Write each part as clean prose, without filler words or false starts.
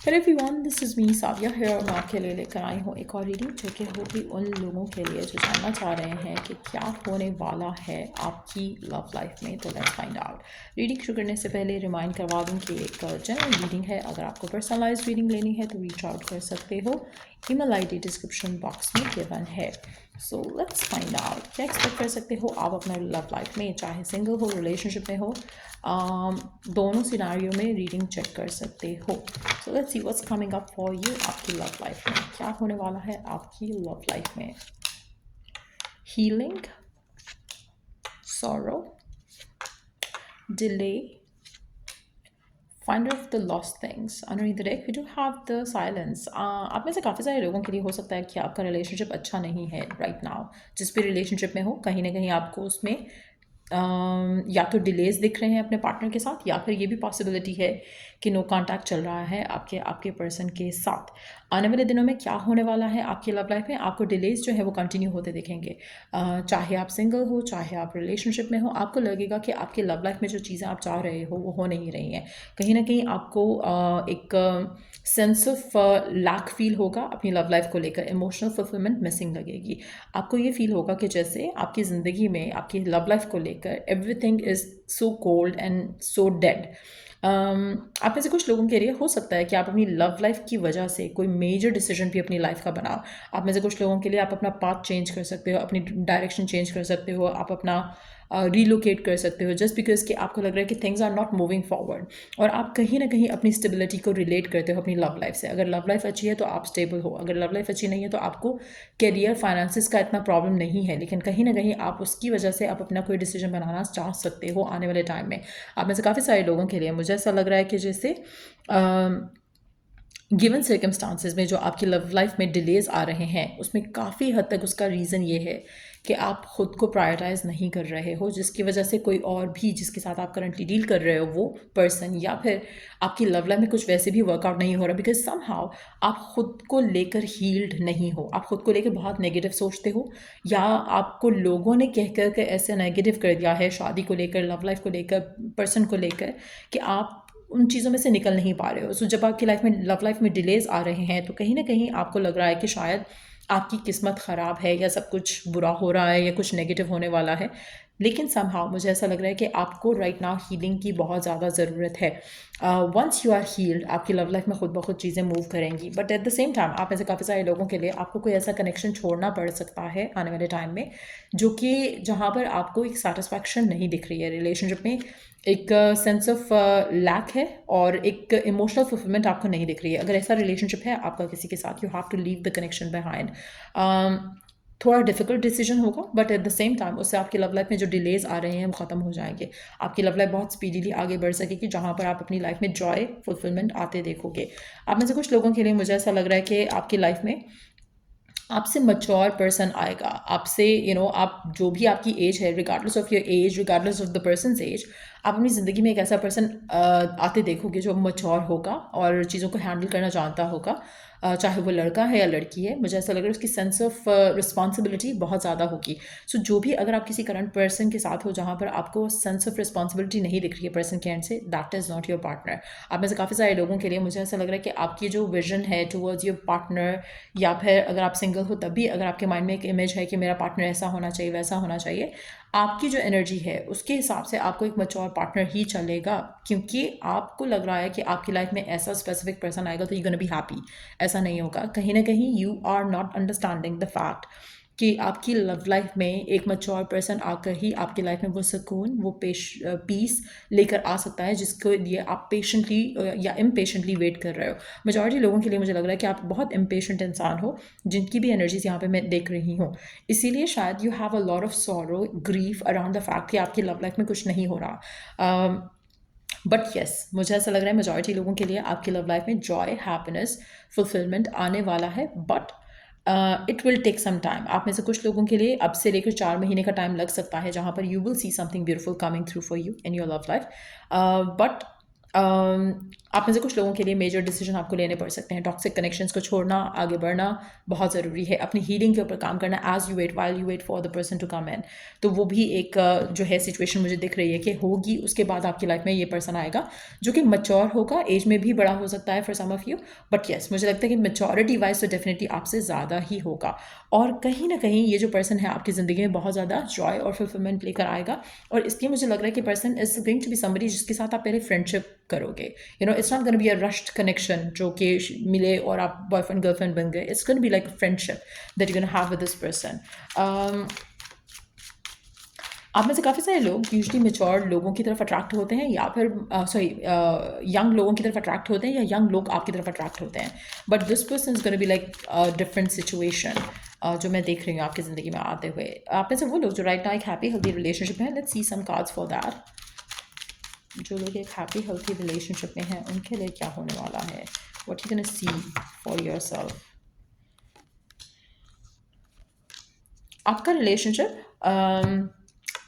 Hello everyone, this is me Saviya here और मैं आपके लिए लेकर आई हूँ एक और रीडिंग जो कि होगी उन लोगों के लिए जो जानना चाह रहे हैं कि क्या होने वाला है आपकी लव लाइफ में। तो लेट्स फाइंड आउट। रीडिंग शुरू करने से पहले रिमाइंड करवा दूँ कि एक जनरल रीडिंग है। अगर आपको पर्सनलाइज रीडिंग लेनी है तो रीच आउट कर सकते हो। ईमेल आईडी डिस्क्रिप्शन बॉक्स में गिवन है। सो लेट्स फाइंड आउट क्या एक्सपेक्ट कर सकते हो आप अपने लव लाइफ में, चाहे सिंगल हो रिलेशनशिप में हो। दोनों सिनारियो में रीडिंग चेक कर सकते हो। So let's see what's coming up for you आपकी लव लाइफ में। क्या होने वाला है आपकी लव लाइफ में? Healing, sorrow, delay, finder of the lost things. Underneath the deck we do have the silence. आप में से काफ़ी सारे लोगों के लिए हो सकता है कि आपका रिलेशनशिप अच्छा नहीं है राइट नाउ। जिस भी रिलेशनशिप में हो कहीं ना कहीं आपको उसमें या तो डिलेज दिख रहे हैं अपने पार्टनर के साथ, या फिर ये भी पॉसिबिलिटी है कि नो कांटेक्ट चल रहा है आपके आपके पर्सन के साथ। आने वाले दिनों में क्या होने वाला है आपकी लव लाइफ में, आपको डिलेज जो है वो कंटिन्यू होते दिखेंगे। चाहे आप सिंगल हो चाहे आप रिलेशनशिप में हो, आपको लगेगा कि आपकी लव लाइफ में जो चीज़ें आप चाह रहे हो वो हो नहीं रही हैं। कहीं ना कहीं आपको एक सेंस ऑफ लैक फील होगा अपनी लव लाइफ को लेकर। इमोशनल फुलफिलमेंट मिसिंग लगेगी। आपको ये फील होगा कि जैसे आपकी ज़िंदगी में आपकी लव लाइफ को लेकर everything is so cold and so dead. आप में से कुछ लोगों के लिए हो सकता है कि आप अपनी लव लाइफ की वजह से कोई मेजर डिसीजन भी अपनी लाइफ का बनाओ। आप में से कुछ लोगों के लिए आप अपना पाथ चेंज कर सकते हो, अपनी डायरेक्शन चेंज कर सकते हो, आप अपना रिलोकेट कर सकते हो जस्ट बिकॉज कि आपको लग रहा है कि things are not moving forward. और आप कहीं ना कहीं अपनी स्टेबिलिटी को रिलेट करते हो अपनी लव लाइफ से। अगर लव लाइफ अच्छी है तो आप स्टेबल हो, अगर लव लाइफ अच्छी नहीं है तो आपको करियर फाइनेंसिस का इतना प्रॉब्लम नहीं है, लेकिन कहीं ना कहीं आप उसकी वजह से आप अपना कोई डिसीजन बनाना चाह सकते हो आने वाले टाइम में। आप में से काफ़ी सारे लोगों के लिए मुझे ऐसा लग रहा है कि जैसे गिवन सर्कमस्टांसिस में जो आपकी लव लाइफ में डिलेज आ रहे हैं उसमें काफ़ी हद तक उसका रीज़न ये है कि आप ख़ुद को प्रायोरिटाइज नहीं कर रहे हो, जिसकी वजह से कोई और भी जिसके साथ आप करंटली डील कर रहे हो वो पर्सन या फिर आपकी लव लाइफ में कुछ वैसे भी वर्कआउट नहीं हो रहा, बिकॉज समहाउ आप ख़ुद को लेकर हील्ड नहीं हो। आप ख़ुद को लेकर बहुत नेगेटिव सोचते हो, या आपको लोगों ने कह कर के ऐसे नेगेटिव कर दिया है शादी को लेकर, लव लाइफ को लेकर, पर्सन को लेकर, कि आप उन चीज़ों में से निकल नहीं पा रहे हो। सो जब आपकी लाइफ में लव लाइफ में डिलेज आ रहे हैं तो कहीं ना कहीं आपको लग रहा है कि शायद आपकी किस्मत ख़राब है या सब कुछ बुरा हो रहा है या कुछ नेगेटिव होने वाला है। लेकिन समहाउ मुझे ऐसा लग रहा है कि आपको राइट नाउ हीलिंग की बहुत ज़्यादा ज़रूरत है। वंस यू आर हील्ड आपकी लव लाइफ में खुद ब खुद चीज़ें मूव करेंगी। But at the same time आप ऐसे काफ़ी सारे लोगों के लिए आपको कोई ऐसा कनेक्शन छोड़ना पड़ सकता है आने वाले टाइम में जो कि जहाँ पर आपको एक सेटिस्फैक्शन नहीं दिख रही है रिलेशनशिप में। एक सेंस ऑफ लैक है और एक इमोशनल फुलफिलमेंट आपको नहीं दिख रही है। अगर ऐसा रिलेशनशिप है आपका किसी के साथ, you have to leave the connection behind. थोड़ा डिफिकल्ट डिसीजन होगा but at the same time उससे आपकी लव लाइफ में जो डिलेज आ रहे हैं वो ख़त्म हो जाएंगे। आपकी लव लाइफ बहुत स्पीडीली आगे बढ़ सकेगी जहाँ पर आप अपनी लाइफ में जॉय फुलफिलमेंट आते देखोगे। आप में से कुछ लोगों के लिए मुझे ऐसा लग रहा है कि आपकी लाइफ में आपसे मच्योर पर्सन आएगा। आपसे आप जो भी आपकी एज है, regardless of your age, regardless of the person's age, आप अपनी ज़िंदगी में एक ऐसा पर्सन आते देखोगे जो मच्योर होगा और चीज़ों को हैंडल करना जानता होगा। चाहे वो लड़का है या लड़की है, मुझे ऐसा लग रहा है उसकी सेंस ऑफ रिस्पॉन्सिबिलिटी बहुत ज़्यादा होगी। सो जो भी अगर आप किसी करंट पर्सन के साथ हो जहाँ पर आपको सेंस ऑफ रिस्पॉन्सिबिलिटी नहीं दिख रही है पर्सन के एंड से, that is not your partner. आप में से काफ़ी सारे लोगों के लिए मुझे ऐसा लग रहा है कि आपकी जो विजन है टुवर्ड्स योर पार्टनर, या फिर अगर आप सिंगल हो तब भी अगर आपके माइंड में एक इमेज है कि मेरा पार्टनर ऐसा होना चाहिए वैसा होना चाहिए, आपकी जो एनर्जी है उसके हिसाब से आपको एक मैच्योर पार्टनर ही चलेगा। क्योंकि आपको लग रहा है कि आपकी लाइफ में ऐसा स्पेसिफिक पर्सन आएगा तो यू गोना बी हैप्पी। ऐसा नहीं होगा। कहीं ना कहीं you are not understanding the fact कि आपकी लव लाइफ में एक मैच्योर पर्सन आकर ही आपकी लाइफ में वो सुकून, वो पीस लेकर आ सकता है जिसको लिए आप पेशेंटली या इम्पेशेंटली वेट कर रहे हो। मेजॉरिटी लोगों के लिए मुझे लग रहा है कि आप बहुत इम्पेशेंट इंसान हो, जिनकी भी एनर्जीज यहाँ पे मैं देख रही हूँ। इसीलिए शायद you have a lot of sorrow, grief around the fact कि आपकी लव लाइफ में कुछ नहीं हो रहा। बट येस, मुझे ऐसा लग रहा है मेजॉरिटी लोगों के लिए आपकी लव लाइफ में जॉय, हैप्पीनेस, फुलफिलमेंट आने वाला है। But it will take some time. आप में से कुछ लोगों के लिए अब से लेकर 4 महीने का टाइम लग सकता है जहाँ पर you will see something beautiful coming through for you in your love life. But आप में से कुछ लोगों के लिए मेजर डिसीजन आपको लेने पड़ सकते हैं। टॉक्सिक कनेक्शंस को छोड़ना, आगे बढ़ना बहुत ज़रूरी है। अपनी हीलिंग के ऊपर काम करना, as you wait, while you wait for the person to come in. तो वो भी एक जो है सिचुएशन मुझे दिख रही है कि होगी। उसके बाद आपकी लाइफ में ये पर्सन आएगा जो कि मच्योर होगा, एज में भी बड़ा हो सकता है for some of you, but yes मुझे लगता है कि मेच्योरिटी वाइज तो डेफिनेटली आपसे ज़्यादा ही होगा। और कहीं ना कहीं ये जो पर्सन है आपकी ज़िंदगी में बहुत ज़्यादा जॉय और फुलफिलमेंट लेकर आएगा। और इसलिए मुझे लग रहा है कि person is going to be somebody जिसके साथ आप पहले फ्रेंडशिप करोगे। You know, it's not gonna be a rushed connection जो कि मिले और आप बॉयफ्रेंड गर्लफ्रेंड बन गए। It's gonna be like a friendship that you gonna have with this person. आप में से काफ़ी सारे लोग यूजली मेच्योर लोगों की तरफ अट्रैक्ट होते हैं, या फिर सॉरी यंग लोगों की तरफ अट्रैक्ट होते हैं, या यंग लोग आपकी तरफ अट्रैक्ट होते हैं। But this person is gonna be like different situation जो मैं देख रही हूँ आपकी ज़िंदगी में आते हुए। आप में से वो लोग जो राइट नाउ एक हैप्पी हेल्दी रिलेशनशिप है, let's see some cards for that. जो लोग एक हैप्पी हेल्थी रिलेशनशिप में हैं उनके लिए क्या होने वाला है, what you gonna see for yourself. आपका रिलेशनशिप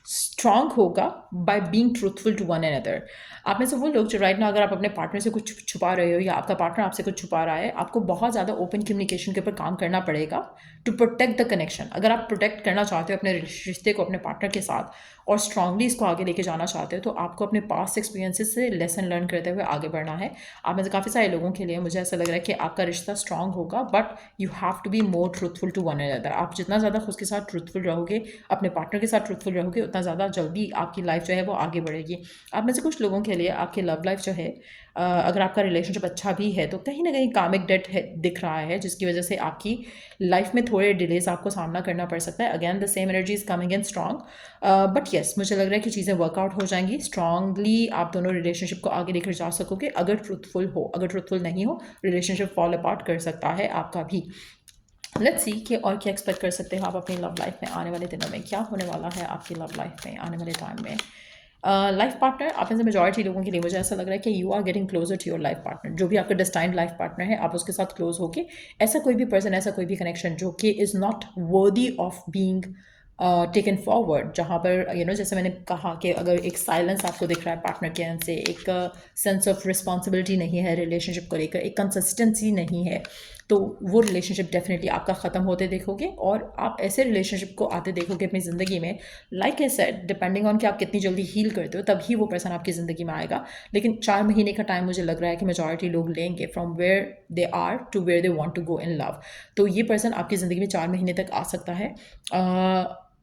स्ट्रांग होगा by being truthful to one another. आप में से वो लोग जो राइट ना, अगर आप अपने पार्टनर से कुछ छुपा रहे हो या आपका पार्टनर आपसे कुछ छुपा रहा है, आपको बहुत ज़्यादा ओपन कम्युनिकेशन के ऊपर काम करना पड़ेगा टू प्रोटेक्ट द कनेक्शन। अगर आप प्रोटेक्ट करना चाहते हो अपने रिश्ते को अपने पार्टनर के साथ और स्ट्रांगली इसको आगे लेके जाना चाहते हो, तो आपको अपने पास्ट एक्सपीरियंसेस से लेसन लर्न करते हुए आगे बढ़ना है। आप में से काफ़ी सारे लोगों के लिए मुझे ऐसा लग रहा है कि आपका रिश्ता स्ट्रांग होगा, but you have to be more truthful to one another. आप जितना ज़्यादा खुद के साथ ट्रूथफुल रहोगे, अपने पार्टनर के साथ ट्रूथफुल रहोगे, उतना ज़्यादा जल्दी आपकी लाइफ जो है वो आगे बढ़ेगी। आप में से कुछ लोगों के लिए आपकी लव लाइफ जो है, अगर आपका रिलेशनशिप अच्छा भी है तो कहीं ना कहीं कामिक डेट है दिख रहा है, जिसकी वजह से आपकी लाइफ में थोड़े डिलेज आपको सामना करना पड़ सकता है। Again the same energy is coming in strong, but yes मुझे लग रहा है कि चीज़ें वर्कआउट हो जाएंगी स्ट्रांगली। आप दोनों रिलेशनशिप को आगे लेकर जा सकोगे अगर ट्रूथफुल हो। अगर ट्रूथफुल नहीं हो, रिलेशनशिप फॉल अपार्ट कर सकता है आपका भी। लेट्स सी कि और क्या एक्सपेक्ट कर सकते हो आप अपनी लव लाइफ में आने वाले दिनों में, क्या होने वाला है आपकी लव लाइफ में आने वाले टाइम में। लाइफ पार्टनर, आप में से मेजॉरिटी लोगों के लिए मुझे ऐसा लग रहा है कि you are getting closer to your life partner. जो भी आपका डेस्टाइन्ड लाइफ पार्टनर है, आप उसके साथ क्लोज होके ऐसा कोई भी पर्सन, ऐसा कोई भी कनेक्शन जो कि is not worthy of being taken forward, जहाँ पर यू नो जैसे मैंने कहा कि अगर एक साइलेंस आपको दिख रहा है पार्टनर के एंड से, एक सेंस ऑफ रिस्पॉन्सिबिलिटी नहीं है रिलेशनशिप को लेकर, एक कंसिस्टेंसी नहीं है, तो वो रिलेशनशिप डेफिनेटली आपका ख़त्म होते देखोगे और आप ऐसे रिलेशनशिप को आते देखोगे अपनी ज़िंदगी में। Like I said, depending on कि आप कितनी जल्दी हील करते हो तभी वो पर्सन आपकी ज़िंदगी में आएगा। लेकिन 4 महीने का टाइम मुझे लग रहा है कि मेजॉरिटी लोग लेंगे from where they are to where they want to go in love. तो ये पर्सन आपकी ज़िंदगी में 4 महीने तक आ सकता है।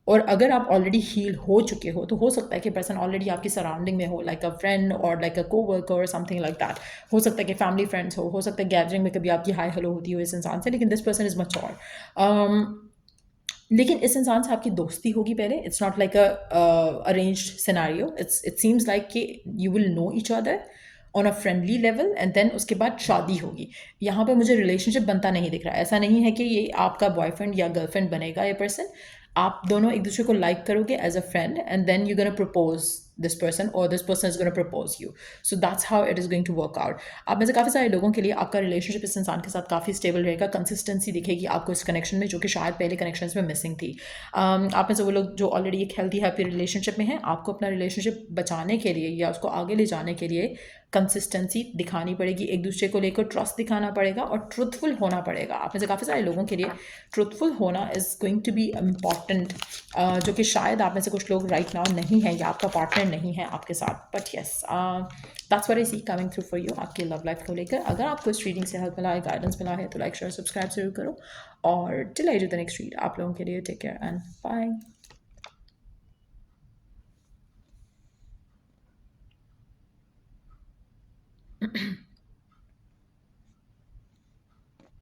और अगर आप ऑलरेडी हील हो चुके हो तो हो सकता है कि पर्सन ऑलरेडी आपकी सराउंडिंग में हो, लाइक अ फ्रेंड और लाइक अ कोवर्कर और समथिंग लाइक दैट। हो सकता है कि फैमिली फ्रेंड्स हो सकता है गैदरिंग में कभी आपकी हाई हेलो होती हो इस इंसान से, लेकिन दिस पर्सन इज मच्योर। लेकिन इस इंसान से आपकी दोस्ती होगी पहले। It's not like a arranged scenario, it seems like कि you will know each other on a friendly level and then उसके बाद शादी होगी। यहाँ पे मुझे रिलेशनशिप बनता नहीं दिख रहा है। ऐसा नहीं है कि ये आपका बॉयफ्रेंड या गर्लफ्रेंड बनेगा ये पर्सन। आप दोनों एक दूसरे को लाइक करोगे as a friend and then you gonna propose this person और this person is gonna propose you. So that's how it is going to work out. आप में से काफ़ी सारे लोगों के लिए आपका रिलेशनशिप इस इंसान के साथ काफ़ी स्टेबल रहेगा। कंसिस्टेंसी दिखेगी आपको इस कनेक्शन में, जो कि शायद पहले कनेक्शन में मिसिंग थी। आप में से वो लोग जो ऑलरेडी एक हेल्दी हैप्पी रिलेशनशिप में हैं, आपको अपना रिलेशनशिप बचाने के लिए या उसको आगे ले जाने के लिए कंसिस्टेंसी दिखानी पड़ेगी, एक दूसरे को लेकर ट्रस्ट दिखाना पड़ेगा और ट्रूथफुल होना पड़ेगा। आप में से काफ़ी सारे लोगों के लिए ट्रूथफुल होना is going to be important, जो कि शायद आप में से कुछ लोग राइट नाउ नहीं है या आपका पार्टनर नहीं है आपके साथ। But yes, that's what I see coming through for you आपकी लव लाइफ को लेकर। अगर आपको इस रीडिंग से हेल्प मिला है, गाइडेंस मिला है, तो लाइक शेयर सब्सक्राइब जरूर करो। और till I do the next read, आप लोगों के लिए टेक केयर एंड बाय।